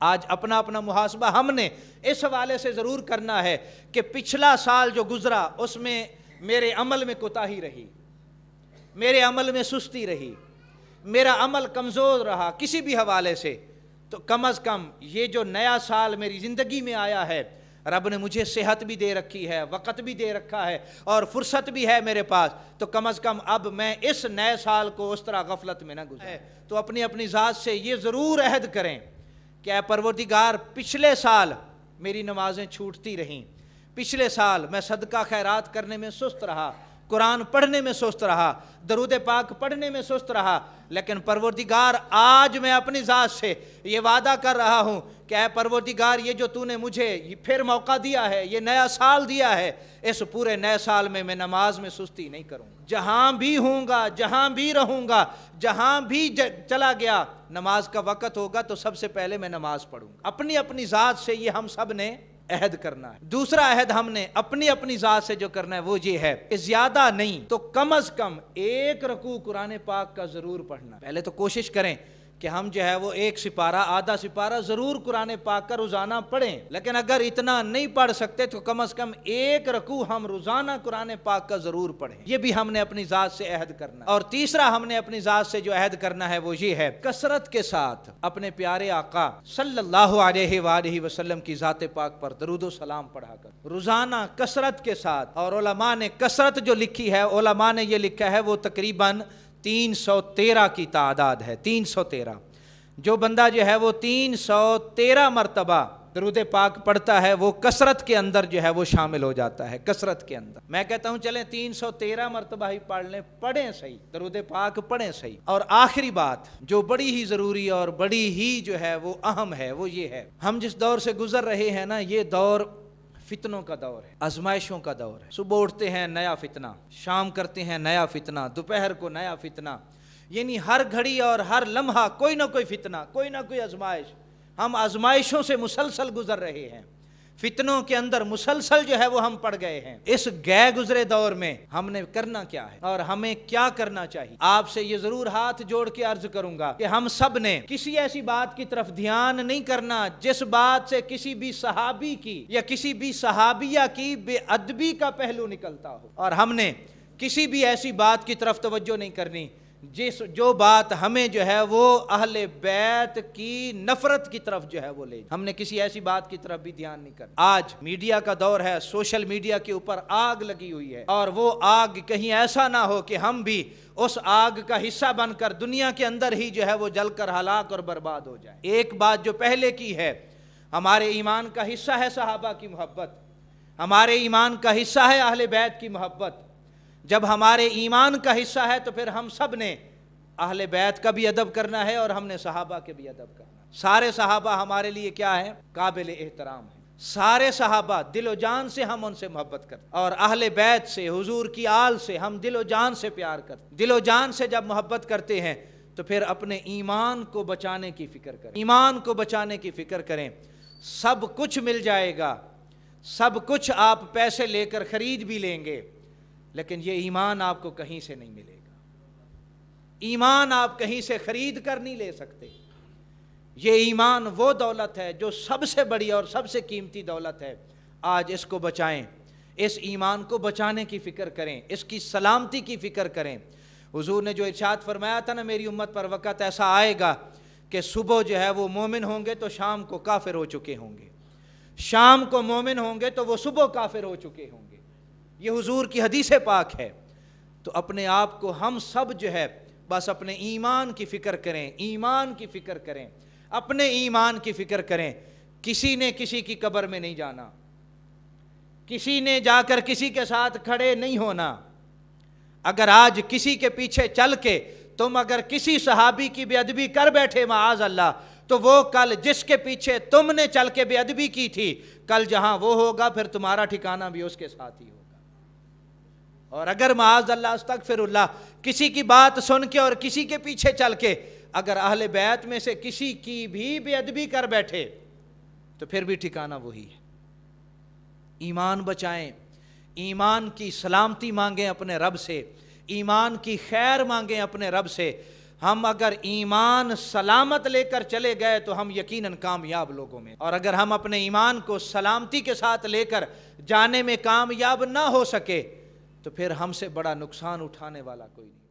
آج اپنا اپنا محاسبہ ہم نے اس حوالے سے ضرور کرنا ہے کہ پچھلا سال جو گزرا اس میں میرے عمل میں کوتاہی رہی، میرے عمل میں سستی رہی، میرا عمل کمزور رہا کسی بھی حوالے سے، تو کم از کم یہ جو نیا سال میری زندگی میں آیا ہے، رب نے مجھے صحت بھی دے رکھی ہے، وقت بھی دے رکھا ہے اور فرصت بھی ہے میرے پاس، تو کم از کم اب میں اس نئے سال کو اس طرح غفلت میں نہ گزاروں۔ تو اپنی اپنی ذات سے یہ ضرور عہد کریں کہ اے پروردگار، پچھلے سال میری نمازیں چھوٹتی رہیں، پچھلے سال میں صدقہ خیرات کرنے میں سست رہا، قرآن پڑھنے میں سست رہا، درود پاک پڑھنے میں سست رہا، لیکن پروردگار آج میں اپنی ذات سے یہ وعدہ کر رہا ہوں کہ اے پروردگار، یہ جو تو نے مجھے پھر موقع دیا ہے، یہ نیا سال دیا ہے، اس پورے نئے سال میں نماز میں سستی نہیں کروں گا۔ جہاں بھی ہوں گا، جہاں بھی رہوں گا، جہاں بھی چلا گیا، نماز کا وقت ہوگا تو سب سے پہلے میں نماز پڑھوں گا۔ اپنی اپنی ذات سے یہ ہم سب نے عہد کرنا ہے۔ دوسرا عہد ہم نے اپنی اپنی ذات سے جو کرنا ہے وہ یہ ہے کہ زیادہ نہیں تو کم از کم ایک رکوع قرآن پاک کا ضرور پڑھنا۔ پہلے تو کوشش کریں کہ ہم جو ہے وہ ایک سپارہ، آدھا سپارہ ضرور قرآن پاک کا روزانہ پڑھیں، لیکن اگر اتنا نہیں پڑھ سکتے تو کم از کم ایک رکوع ہم روزانہ قرآن پاک کا ضرور پڑھیں۔ یہ بھی ہم نے اپنی ذات سے عہد کرنا ہے۔ اور تیسرا ہم نے اپنی ذات سے جو عہد کرنا ہے وہ یہ ہے، کثرت کے ساتھ اپنے پیارے آقا صلی اللہ علیہ وآلہ وسلم کی ذات پاک پر درود و سلام پڑھا کر روزانہ کثرت کے ساتھ۔ اور علماء نے کثرت جو لکھی ہے، علماء نے یہ لکھا ہے وہ تقریباً 313 کی تعداد ہے۔ 313 جو بندہ جو ہے وہ 313 مرتبہ درود پاک پڑھتا ہے وہ کثرت کے اندر جو ہے وہ شامل ہو جاتا ہے۔ کثرت کے اندر میں کہتا ہوں چلیں 313 مرتبہ ہی پڑھ لیں، پڑھیں صحیح، درود پاک پڑھیں صحیح۔ اور آخری بات جو بڑی ہی ضروری اور بڑی ہی جو ہے وہ اہم ہے وہ یہ ہے، ہم جس دور سے گزر رہے ہیں نا، یہ دور فتنوں کا دور ہے، آزمائشوں کا دور ہے۔ صبح اٹھتے ہیں نیا فتنہ، شام کرتے ہیں نیا فتنہ، دوپہر کو نیا فتنہ، یعنی ہر گھڑی اور ہر لمحہ کوئی نہ کوئی فتنہ، کوئی نہ کوئی آزمائش۔ ہم آزمائشوں سے مسلسل گزر رہے ہیں، فتنوں کے اندر مسلسل جو ہے وہ ہم پڑ گئے ہیں۔ اس گئے گزرے دور میں ہم نے کرنا کیا ہے اور ہمیں کیا کرنا چاہیے؟ آپ سے یہ ضرور ہاتھ جوڑ کے عرض کروں گا کہ ہم سب نے کسی ایسی بات کی طرف دھیان نہیں کرنا جس بات سے کسی بھی صحابی کی یا کسی بھی صحابیہ کی بے ادبی کا پہلو نکلتا ہو، اور ہم نے کسی بھی ایسی بات کی طرف توجہ نہیں کرنی جو بات ہمیں جو ہے وہ اہل بیت کی نفرت کی طرف جو ہے وہ لے۔ ہم نے کسی ایسی بات کی طرف بھی دھیان نہیں کرنا۔ آج میڈیا کا دور ہے، سوشل میڈیا کے اوپر آگ لگی ہوئی ہے، اور وہ آگ کہیں ایسا نہ ہو کہ ہم بھی اس آگ کا حصہ بن کر دنیا کے اندر ہی جو ہے وہ جل کر ہلاک اور برباد ہو جائے۔ ایک بات جو پہلے کی ہے، ہمارے ایمان کا حصہ ہے صحابہ کی محبت، ہمارے ایمان کا حصہ ہے اہل بیت کی محبت۔ جب ہمارے ایمان کا حصہ ہے تو پھر ہم سب نے اہل بیت کا بھی ادب کرنا ہے اور ہم نے صحابہ کے بھی ادب کرنا ہے۔ سارے صحابہ ہمارے لیے کیا ہے؟ قابل احترام ہیں۔ سارے صحابہ دل و جان سے ہم ان سے محبت کرتے ہیں، اور اہل بیت سے، حضور کی آل سے ہم دل و جان سے پیار کرتے ہیں۔ دل و جان سے جب محبت کرتے ہیں تو پھر اپنے ایمان کو بچانے کی فکر کریں، ایمان کو بچانے کی فکر کریں۔ سب کچھ مل جائے گا، سب کچھ آپ پیسے لے کر خرید بھی لیں گے، لیکن یہ ایمان آپ کو کہیں سے نہیں ملے گا۔ ایمان آپ کہیں سے خرید کر نہیں لے سکتے۔ یہ ایمان وہ دولت ہے جو سب سے بڑی اور سب سے قیمتی دولت ہے۔ آج اس کو بچائیں، اس ایمان کو بچانے کی فکر کریں، اس کی سلامتی کی فکر کریں۔ حضور نے جو ارشاد فرمایا تھا نا، میری امت پر وقت ایسا آئے گا کہ صبح جو ہے وہ مومن ہوں گے تو شام کو کافر ہو چکے ہوں گے، شام کو مومن ہوں گے تو وہ صبح کافر ہو چکے ہوں گے۔ یہ حضور کی حدیث پاک ہے۔ تو اپنے آپ کو ہم سب جو ہے بس اپنے ایمان کی فکر کریں، ایمان کی فکر کریں، اپنے ایمان کی فکر کریں۔ کسی نے کسی کی قبر میں نہیں جانا، کسی نے جا کر کسی کے ساتھ کھڑے نہیں ہونا۔ اگر آج کسی کے پیچھے چل کے تم اگر کسی صحابی کی بے ادبی کر بیٹھے معاذ اللہ، تو وہ کل جس کے پیچھے تم نے چل کے بے ادبی کی تھی، کل جہاں وہ ہوگا پھر تمہارا ٹھکانہ بھی اس کے ساتھ ہی ہوگا۔ اور اگر معاذ اللہ استغفر اللہ کسی کی بات سن کے اور کسی کے پیچھے چل کے اگر اہل بیت میں سے کسی کی بھی بے ادبی کر بیٹھے تو پھر بھی ٹھکانہ وہی ہے۔ ایمان بچائیں، ایمان کی سلامتی مانگیں اپنے رب سے، ایمان کی خیر مانگیں اپنے رب سے۔ ہم اگر ایمان سلامت لے کر چلے گئے تو ہم یقیناً کامیاب لوگوں میں، اور اگر ہم اپنے ایمان کو سلامتی کے ساتھ لے کر جانے میں کامیاب نہ ہو سکے تو پھر ہم سے بڑا نقصان اٹھانے والا کوئی نہیں۔